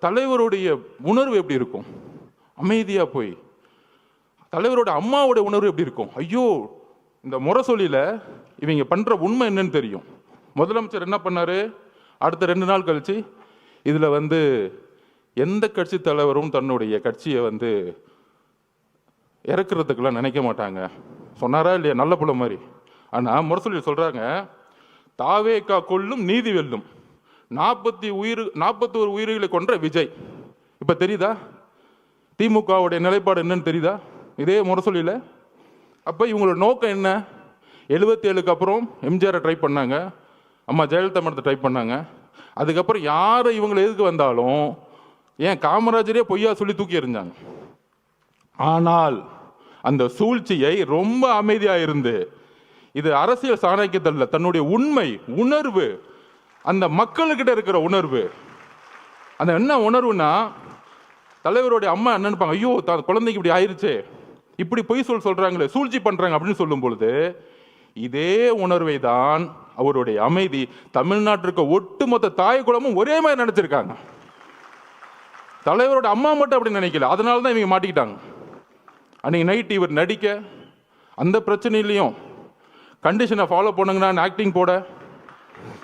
தலைவருடைய உணர்வு எப்படி இருக்கும்? அமைதியா போய் தலைவரோட அம்மாவோட உணர்வு எப்படி இருக்கும்? ஐயோ, இந்த முரசொலியில இவங்க பண்ற உண்மை என்னன்னு தெரியும். முதலமைச்சர் என்ன பண்ணாரு? அடுத்த 2 நாள் கழிச்சு இதுல எந்த கட்சி தலைவரும் தன்னுடைய கட்சியை இறக்குறதுக்கெல்லாம் நினைக்க மாட்டாங்க சொன்னாரா இல்லையா? நல்ல புள்ள மாதிரி. ஆனா முரசொலியில் சொல்றாங்க, தாவேகா கொல்லும் நீதி வெல்லும், 41 உயிர்களை கொன்ற விஜய். இப்ப தெரியுதா திமுகவுடைய நிலைப்பாடு என்னன்னு தெரியுதா? இதே முரசொலியில. அப்ப இவங்களோட நோக்கம் என்ன? 77க்கு அப்புறம் எம்ஜிஆரை ட்ரை பண்ணாங்க, அம்மா ஜெயலலிதா மடத்தை ட்ரை பண்ணாங்க. அதுக்கப்புறம் யாரை இவங்களை எதுக்கு வந்தாலும் ஏன் காமராஜரே பொய்யா சொல்லி தூக்கி எறிஞ்சாங்க. ஆனால் அந்த சூழ்ச்சியை ரொம்ப அமைதியா இருந்து, இது அரசியல் சாணக்கியத்தல்ல, தன்னுடைய உண்மை உணர்வு, அந்த மக்கள்கிட்ட இருக்கிற உணர்வு. அந்த என்ன உணர்வுனா, தலைவருடைய அம்மா என்ன நினைப்பாங்க? ஐயோ, குழந்தைக்கு இப்படி ஆயிருச்சே, இப்படி பொய் சொல்றாங்களே, சூழ்ச்சி பண்றாங்க அப்படின்னு சொல்லும் பொழுது, இதே உணர்வை தான் அவருடைய அமைதி தமிழ்நாட்டிற்கு ஒட்டுமொத்த தாய் குலமும் ஒரே மாதிரி நினைச்சிருக்காங்க. தலைவரோட அம்மா மட்டும் அப்படி நினைக்கல. அதனால தான் இவங்க மாட்டிக்கிட்டாங்க. அன்னைக்கு நைட் இவர் நடிக்க, அந்த பிரச்சனையிலையும் கண்டிஷனை ஃபாலோ பண்ணுங்கன்னா ஆக்டிங் போட